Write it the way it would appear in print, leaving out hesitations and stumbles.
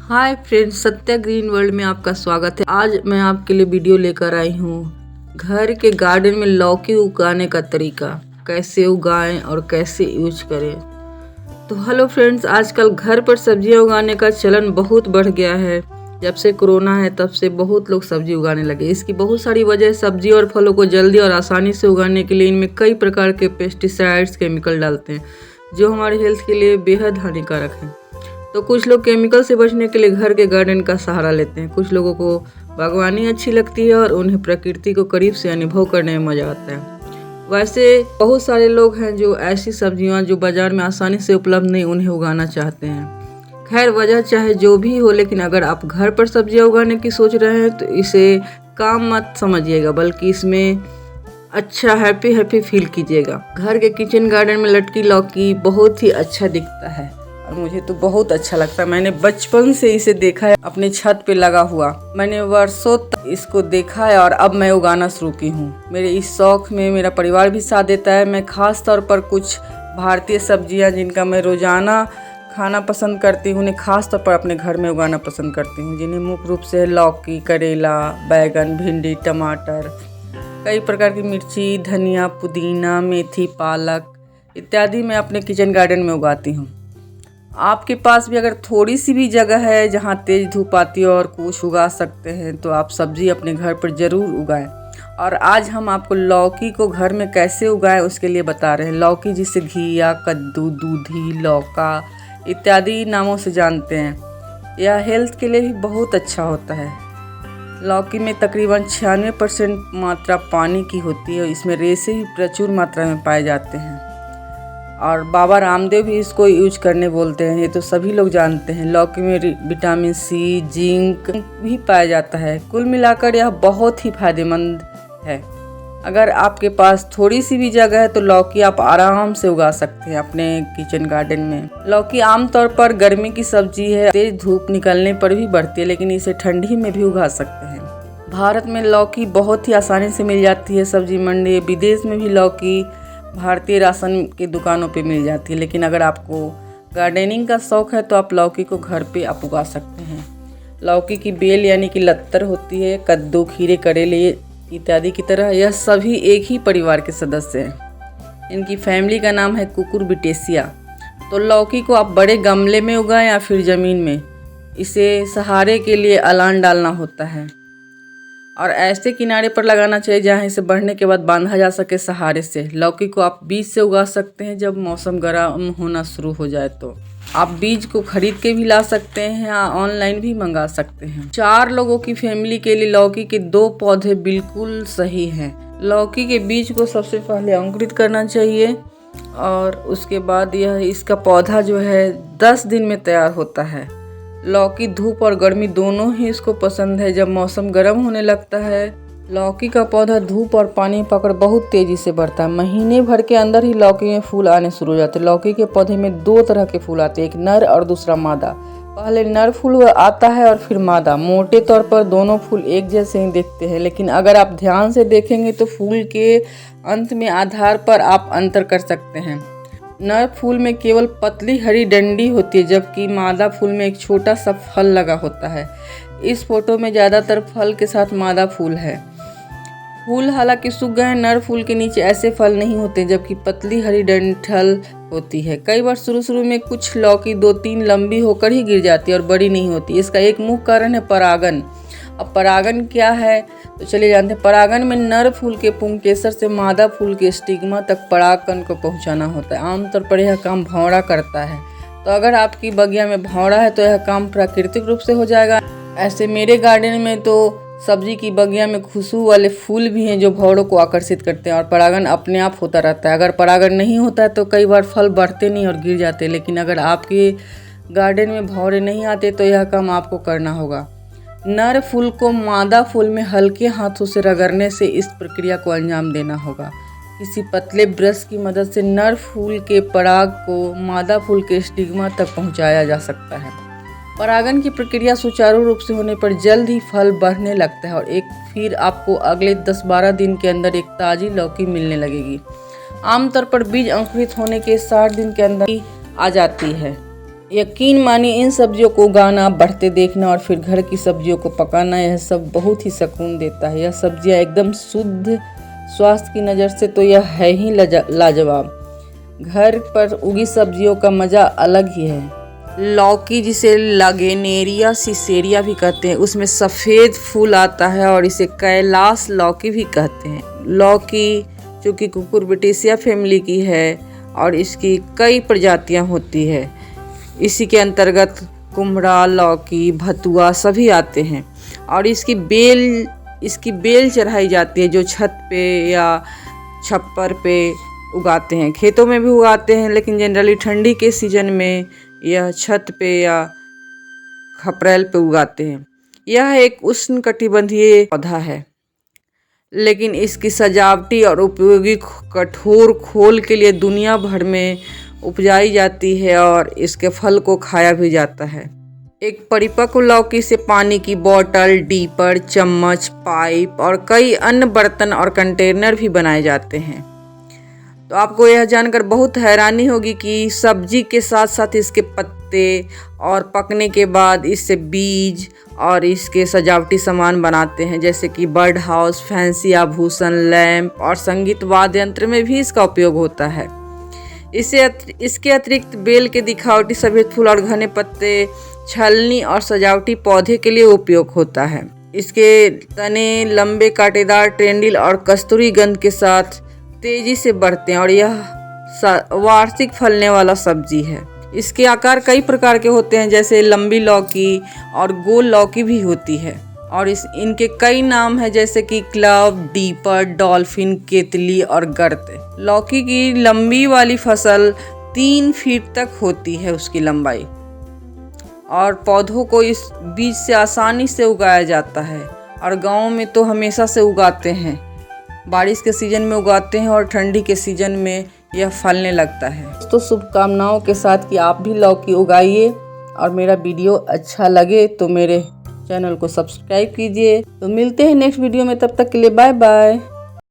Hi friends, Satya green world में आपका स्वागत है। आज मैं आपके लिए वीडियो लेकर आई हूँ घर के गार्डन में लौकी उगाने का तरीका, कैसे उगाएं और कैसे यूज करें। तो हेलो फ्रेंड्स, आजकल घर पर सब्जियां उगाने का चलन बहुत बढ़ गया है। जब से कोरोना है तब से बहुत लोग सब्जी उगाने लगे। इसकी बहुत सारी वजह, सब्जी और फलों को जल्दी और आसानी से उगाने के लिए इनमें कई प्रकार के पेस्टिसाइड्स, केमिकल डालते हैं जो हमारे हेल्थ के लिए बेहद हानिकारक हैं। तो कुछ लोग केमिकल से बचने के लिए घर के गार्डन का सहारा लेते हैं। कुछ लोगों को बागवानी अच्छी लगती है और उन्हें प्रकृति को करीब से अनुभव करने में मजा आता है। वैसे बहुत सारे लोग हैं जो ऐसी सब्जियां जो बाजार में आसानी से उपलब्ध नहीं, उन्हें उगाना चाहते हैं। खैर, वजह चाहे जो भी हो, लेकिन अगर आप घर पर सब्जियां उगाने की सोच रहे हैं तो इसे काम मत समझिएगा, बल्कि इसमें अच्छा हैप्पी फील कीजिएगा। घर के किचन गार्डन में लटकी लौकी बहुत ही अच्छा दिखता है और मुझे तो बहुत अच्छा लगता है। मैंने बचपन से इसे देखा है अपने छत पे लगा हुआ। मैंने वर्षों तक इसको देखा है और अब मैं उगाना शुरू की हूँ। मेरे इस शौक में मेरा परिवार भी साथ देता है। मैं खास तौर पर कुछ भारतीय सब्जियाँ जिनका मैं रोजाना खाना पसंद करती हूँ, उन्हें खास तौर पर अपने घर में उगाना पसंद करती हूँ, जिन्हें मुख्य रूप से लौकी, करेला, बैगन, भिंडी, टमाटर, कई प्रकार की मिर्ची, धनिया, पुदीना, मेथी, पालक इत्यादि मैं अपने किचन गार्डन में उगाती हूँ। आपके पास भी अगर थोड़ी सी भी जगह है जहाँ तेज धूप आती है और कुछ उगा सकते हैं तो आप सब्जी अपने घर पर ज़रूर उगाएं। और आज हम आपको लौकी को घर में कैसे उगाएं उसके लिए बता रहे हैं। लौकी जिसे घिया, कद्दू, दूधी, लौका इत्यादि नामों से जानते हैं, यह हेल्थ के लिए भी बहुत अच्छा होता है। लौकी में तकरीबन 96% मात्रा पानी की होती है और इसमें रेशे भी प्रचुर मात्रा में पाए जाते हैं और बाबा रामदेव भी इसको यूज करने बोलते हैं, ये तो सभी लोग जानते हैं। लौकी में विटामिन सी, जिंक भी पाया जाता है। कुल मिलाकर यह बहुत ही फायदेमंद है। अगर आपके पास थोड़ी सी भी जगह है तो लौकी आप आराम से उगा सकते हैं अपने किचन गार्डन में। लौकी आमतौर पर गर्मी की सब्जी है, तेज धूप निकलने पर भी बढ़ती है, लेकिन इसे ठंडी में भी उगा सकते हैं। भारत में लौकी बहुत ही आसानी से मिल जाती है सब्जी मंडी। विदेश में भी लौकी भारतीय राशन की दुकानों पे मिल जाती है। लेकिन अगर आपको गार्डनिंग का शौक है तो आप लौकी को घर पे आप उगा सकते हैं। लौकी की बेल यानी कि लत्तर होती है। कद्दू, खीरे, करेले इत्यादि की तरह यह सभी एक ही परिवार के सदस्य हैं। इनकी फैमिली का नाम है कुकुरबिटेसिया। तो लौकी को आप बड़े गमले में उगाएं या फिर ज़मीन में। इसे सहारे के लिए अलान डालना होता है और ऐसे किनारे पर लगाना चाहिए जहाँ इसे बढ़ने के बाद बांधा जा सके सहारे से। लौकी को आप बीज से उगा सकते हैं जब मौसम गर्म होना शुरू हो जाए तो। आप बीज को खरीद के भी ला सकते हैं या ऑनलाइन भी मंगा सकते हैं। 4 लोगों की फैमिली के लिए लौकी के 2 पौधे बिल्कुल सही हैं। लौकी के बीज को सबसे पहले अंकुरित करना चाहिए और उसके बाद इसका पौधा जो है 10 दिन में तैयार होता है। लौकी धूप और गर्मी दोनों ही इसको पसंद है। जब मौसम गर्म होने लगता है, लौकी का पौधा धूप और पानी पकड़ बहुत तेजी से बढ़ता है। महीने भर के अंदर ही लौकी में फूल आने शुरू हो जाते हैं। लौकी के पौधे में 2 तरह के फूल आते हैं, एक नर और दूसरा मादा। पहले नर फूल आता है और फिर मादा। मोटे तौर पर दोनों फूल एक जैसे ही दिखते हैं, लेकिन अगर आप ध्यान से देखेंगे तो फूल के अंत में आधार पर आप अंतर कर सकते हैं। नर फूल में केवल पतली हरी डंडी होती है, जबकि मादा फूल में एक छोटा सा फल लगा होता है। इस फोटो में ज़्यादातर फल के साथ मादा फूल है। फूल हालांकि सूख गए हैं। नर फूल के नीचे ऐसे फल नहीं होते, जबकि पतली हरी डंठल होती है। कई बार शुरू में कुछ लौकी 2-3 लंबी होकर ही गिर जाती है और बड़ी नहीं होती। इसका एक मुख्य कारण है परागन। अब परागन क्या है तो चलिए जानते हैं। परागन में नर फूल के पुंकेसर से मादा फूल के स्टिग्मा तक परागकण को पहुंचाना होता है। आमतौर पर यह काम भौरा करता है। तो अगर आपकी बगिया में भौरा है तो यह काम प्राकृतिक रूप से हो जाएगा। ऐसे मेरे गार्डन में तो सब्जी की बगिया में खुशबू वाले फूल भी हैं जो भौरों को आकर्षित करते हैं और परागन अपने आप होता रहता है। अगर परागन नहीं होता है तो कई बार फल बढ़ते नहीं और गिर जाते हैं। लेकिन अगर आपके गार्डन में भौरे नहीं आते तो यह काम आपको करना होगा। नर फूल को मादा फूल में हल्के हाथों से रगड़ने से इस प्रक्रिया को अंजाम देना होगा। किसी पतले ब्रश की मदद से नर फूल के पराग को मादा फूल के स्टिग्मा तक पहुंचाया जा सकता है। परागन की प्रक्रिया सुचारू रूप से होने पर जल्द ही फल बढ़ने लगता है और फिर आपको अगले 10-12 दिन के अंदर एक ताज़ी लौकी मिलने लगेगी। आमतौर पर बीज अंकुरित होने के 60 दिन के अंदर ही आ जाती है। यकीन मानिए इन सब्जियों को उगाना, बढ़ते देखना और फिर घर की सब्जियों को पकाना, यह सब बहुत ही सुकून देता है। यह सब्जियां एकदम शुद्ध, स्वास्थ्य की नज़र से तो यह है ही लाजवाब। घर पर उगी सब्जियों का मज़ा अलग ही है। लौकी, जिसे लागेनेरिया सिसेरिया भी कहते हैं, उसमें सफ़ेद फूल आता है और इसे कैलाश लौकी भी कहते हैं। लौकी जो कि कुकुरबिटेसिया फैमिली की है और इसकी कई प्रजातियां होती है। इसी के अंतर्गत कुम्हड़ा, लौकी, भतुआ सभी आते हैं और इसकी बेल चढ़ाई जाती है, जो छत पे या छप्पर पे उगाते हैं। खेतों में भी उगाते हैं, लेकिन जनरली ठंडी के सीजन में यह छत पे या खपरेल पे उगाते हैं। यह एक उष्णकटिबंधीय पौधा है, लेकिन इसकी सजावटी और उपयोगी कठोर खोल के लिए दुनिया भर में उपजाई जाती है और इसके फल को खाया भी जाता है। एक परिपक्व लौकी से पानी की बोतल, डीपर, चम्मच, पाइप और कई अन्य बर्तन और कंटेनर भी बनाए जाते हैं। तो आपको यह जानकर बहुत हैरानी होगी कि सब्जी के साथ साथ इसके पत्ते और पकने के बाद इससे बीज और इसके सजावटी सामान बनाते हैं, जैसे कि बर्ड हाउस, फैंसी आभूषण, लैंप और संगीत वाद्य यंत्र में भी इसका उपयोग होता है। इसके अतिरिक्त बेल के दिखावटी सफेद फूल और घने पत्ते छलनी और सजावटी पौधे के लिए उपयोग होता है। इसके तने लंबे, कांटेदार, टेंडिल और कस्तूरी गंध के साथ तेजी से बढ़ते हैं और यह वार्षिक फलने वाला सब्जी है। इसके आकार कई प्रकार के होते हैं, जैसे लंबी लौकी और गोल लौकी भी होती है और इनके कई नाम हैं, जैसे कि क्लव, डीपर, डॉल्फिन, केतली और गर्त। लौकी की लंबी वाली फसल 3 फीट तक होती है उसकी लंबाई, और पौधों को इस बीज से आसानी से उगाया जाता है और गाँव में तो हमेशा से उगाते हैं। बारिश के सीजन में उगाते हैं और ठंडी के सीजन में यह फलने लगता है। तो शुभकामनाओं के साथ कि आप भी लौकी उगाइए और मेरा वीडियो अच्छा लगे तो मेरे चैनल को सब्सक्राइब कीजिए। तो मिलते हैं नेक्स्ट वीडियो में, तब तक के लिए बाय बाय।